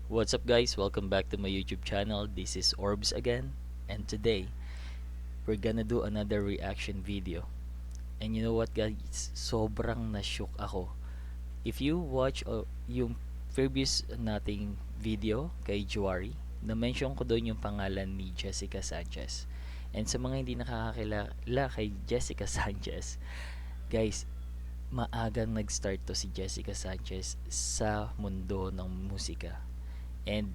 What's up, guys? Welcome back to my YouTube channel. This is Orbs again, and today we're gonna do another reaction video. And you know what, guys? Sobrang na-shook ako. If you watch yung previous nating video kay Juari, na-mention ko doon yung pangalan ni Jessica Sanchez. And sa mga hindi nakakakilala kay Jessica Sanchez, guys, maagang nag-start to si Jessica Sanchez sa mundo ng musika. And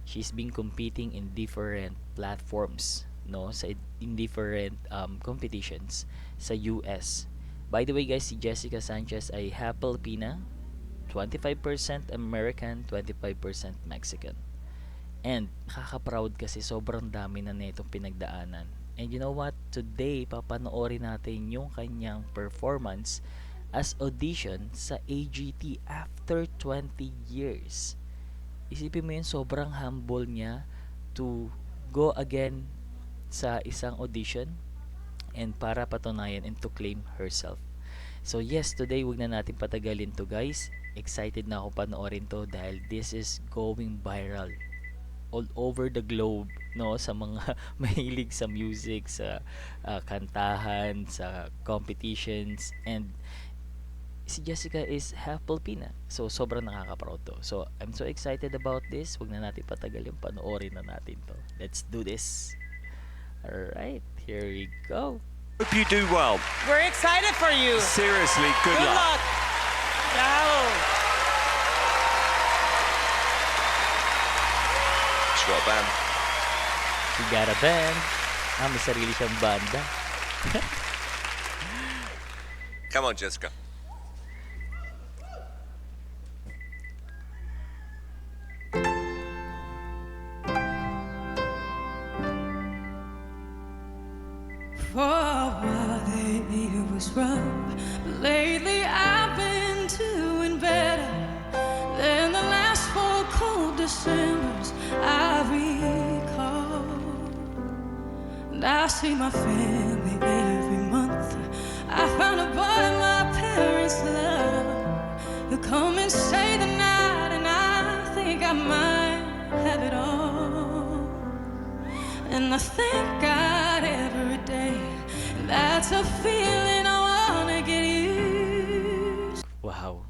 she's been competing in different platforms, no, sa in different competitions sa US. By the way, guys, si Jessica Sanchez ay half Filipina, 25% American, 25% Mexican. And nakaka-proud kasi sobrang dami na nitong pinagdaanan. And you know what? Today, papanoorin natin yung kanyang performance as audition sa AGT after 20 years. Isipin mo yun, sobrang humble niya to go again sa isang audition and para patunayan and to claim herself. So yes, today wag na natin patagalin to, guys. Excited na ako panoorin to dahil this is going viral all over the globe, no, sa mga mahilig sa music, sa kantahan, sa competitions. And si Jessica is half Filipina. So, sobrang nakaka-proud to. So, I'm so excited about this. Huwag na natin patagalin. Panoorin na natin to. Let's do this. Alright, here we go. Hope you do well. We're excited for you. Seriously, good Good luck. luck. Bravo. She's got a band. She got a band. May sarili siyang banda. Come on, Jessica. For a while it was rough, but lately I've been doing better than the last 4 cold Decembers I recall. And I see my family every month. I found a boy my parents love. He'll come and stay the night, and I think I might have it all. And I thank God every day. That's a feeling I wanna get used. Wow.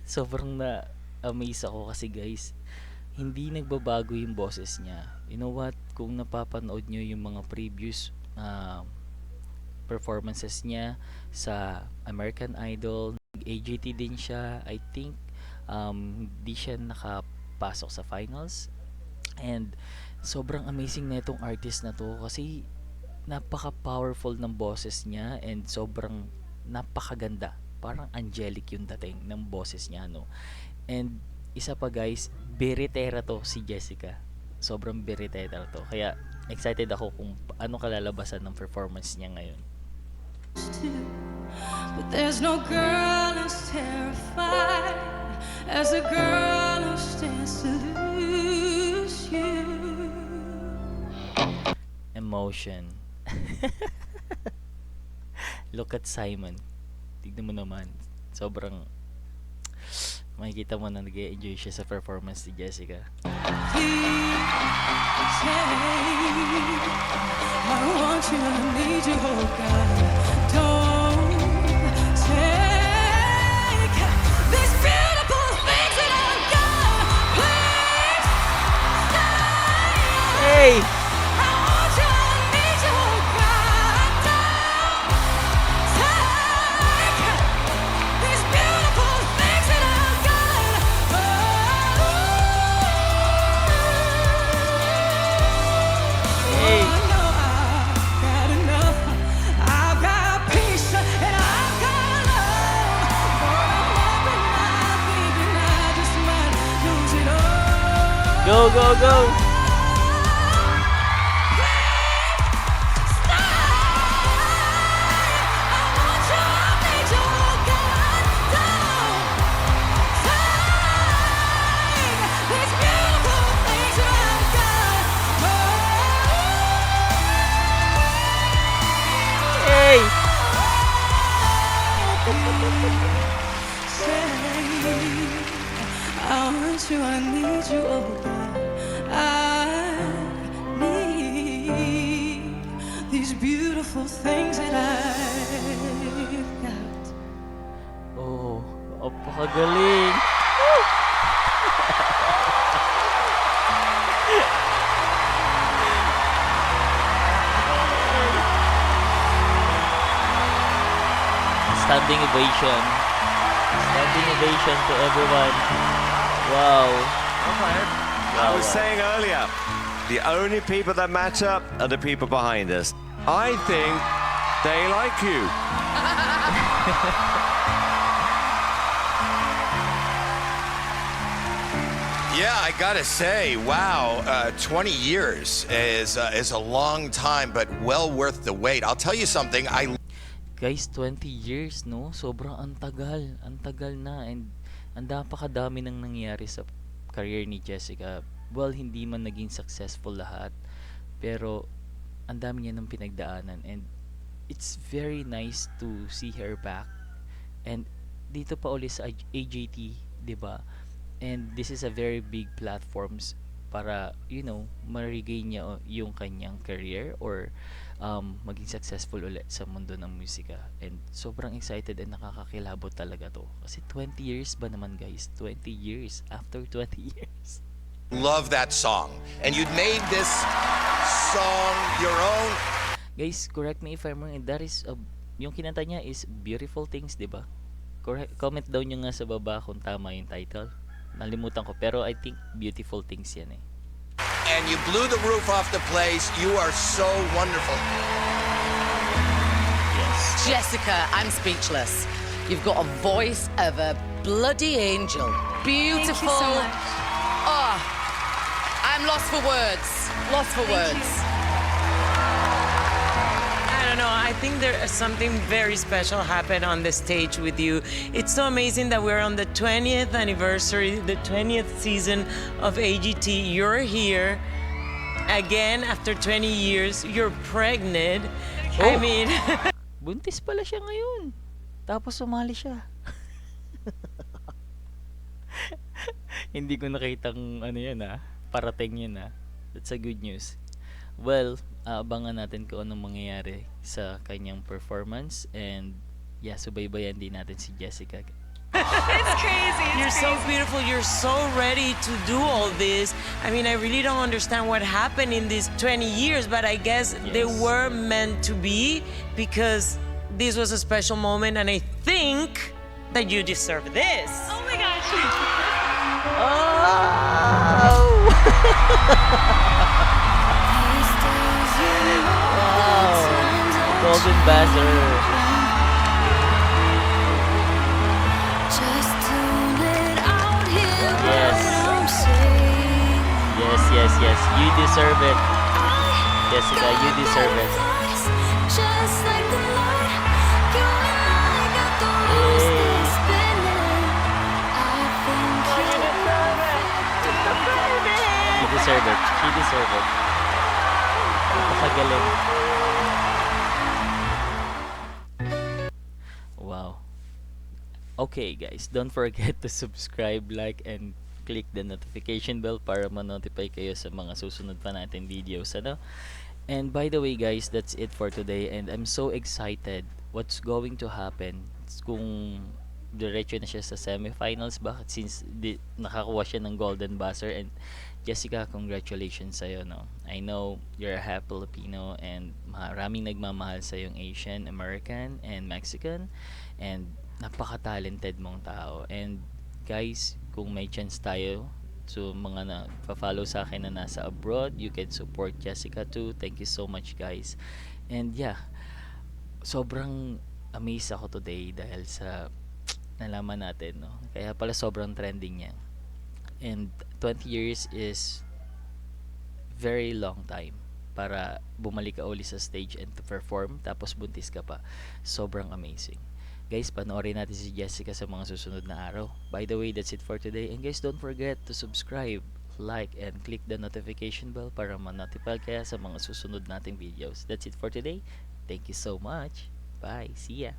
Sobrang na-amaze ako kasi, guys, hindi nagbabago yung boses niya. You know what? Kung napapanood nyo yung mga previous performances niya sa American Idol, AGT din siya. I think hindi siya nakapasok sa finals. And sobrang amazing na itong artist na to kasi napaka-powerful ng boses niya and sobrang napakaganda. Parang angelic yung dating ng boses niya, no? And isa pa, guys, biritera to si Jessica. Sobrang biritera to. Kaya excited ako kung ano kalalabasan ng performance niya ngayon. But there's no girl as terrified as a girl who stands to lose you. Emotion. Look at Simon. Tignan mo naman. Sobrang makikita mo na nag-enjoy siya sa performance ni Jessica. Please take, I want you, I need you, oh God. Don't take these beautiful things that I've got. Please stay. Hey! I want you, I need you, oh God. Don't take these beautiful things that I've got. Hey! I know I've got enough. I've got peace and I've got love. But I'm hoping, I'm thinking I just might lose it all. Go, go, go! Hey! I want you, I need you up again. I need these beautiful things that I've got. Oh, apakagaling. Standing ovation. Standing ovation to everyone. Wow. I was saying earlier, the only people that matter are the people behind us. I think they like you. Yeah, I gotta say, wow, 20 years is a long time, but well worth the wait. I'll tell you something. Guys, 20 years, no? Sobrang antagal. Antagal na. And ang napakadami nang nangyari sa career ni Jessica. Well, hindi man naging successful lahat. Pero, ang dami niya ng pinagdaanan. And it's very nice to see her back. And dito pa ulit sa AJT, 'di ba? And this is a very big platforms para, ma-regain niya yung kanyang career or maging successful ulit sa mundo ng musika. And sobrang excited and nakakakilabot talaga to. Kasi 20 years ba naman, guys? 20 years. After 20 years. Love that song. And you'd made this song your own. Guys, correct me if I'm wrong. That is, yung kinanta niya is Beautiful Things, di ba? Correct. Comment daw nyo nga sa baba kung tama yung title. Nalimutan ko. Pero I think Beautiful Things yan eh. And you blew the roof off the place. You are so wonderful. Yes. Jessica, I'm speechless. You've got a voice of a bloody angel. Beautiful. Thank you so much. Oh, I'm lost for words. Lost for Thank words. you. I don't know. I think there is something very special happened on the stage with you. It's so amazing that we're on the 20th anniversary, the 20th season of AGT. You're here again after 20 years. You're pregnant. I Oh. mean, Buntis pala siya ngayon. Tapos sumali siya. Hindi ko nakitang parating yun That's a good news. Well, abangan natin kung anong mangyayari sa kanyang performance and subaybayan din natin si Jessica. It's crazy. you're so beautiful. You're so ready to do all this. I mean, I really don't understand what happened in these 20 years, but I guess they Yes. were meant to be because this was a special moment, and I think that you deserve this. Oh my gosh. Wow! Golden Buzzer. Just tune it out here. Yes. Yes. You deserve it. Jessica, you deserve it. Just like the light, you and I got the wheels still spinning. I think You deserve it. She deserve it. Napakagaling. Wow. Okay guys, don't forget to subscribe, like, and click the notification bell para ma-notify kayo sa mga susunod pa natin videos, And by the way guys, that's it for today and I'm so excited what's going to happen kung diretso na siya sa semifinals since nakakuha siya ng Golden Buzzer. And Jessica, congratulations sa'yo, I know you're a half Filipino and maraming nagmamahal sa yung Asian, American, and Mexican, and napaka-talented mong tao. And guys, kung may chance tayo to mga na-follow sa akin na nasa abroad, you can support Jessica too. Thank you so much guys. And sobrang amazed ako today dahil sa nalaman natin, kaya pala sobrang trending niya. And 20 years is very long time para bumalik ka uli sa stage and to perform tapos buntis ka pa. Sobrang amazing. Guys, panoorin natin si Jessica sa mga susunod na araw. By the way, that's it for today. And guys, don't forget to subscribe, like, and click the notification bell para ma-notify kaya sa mga susunod nating videos. That's it for today. Thank you so much. Bye. See ya.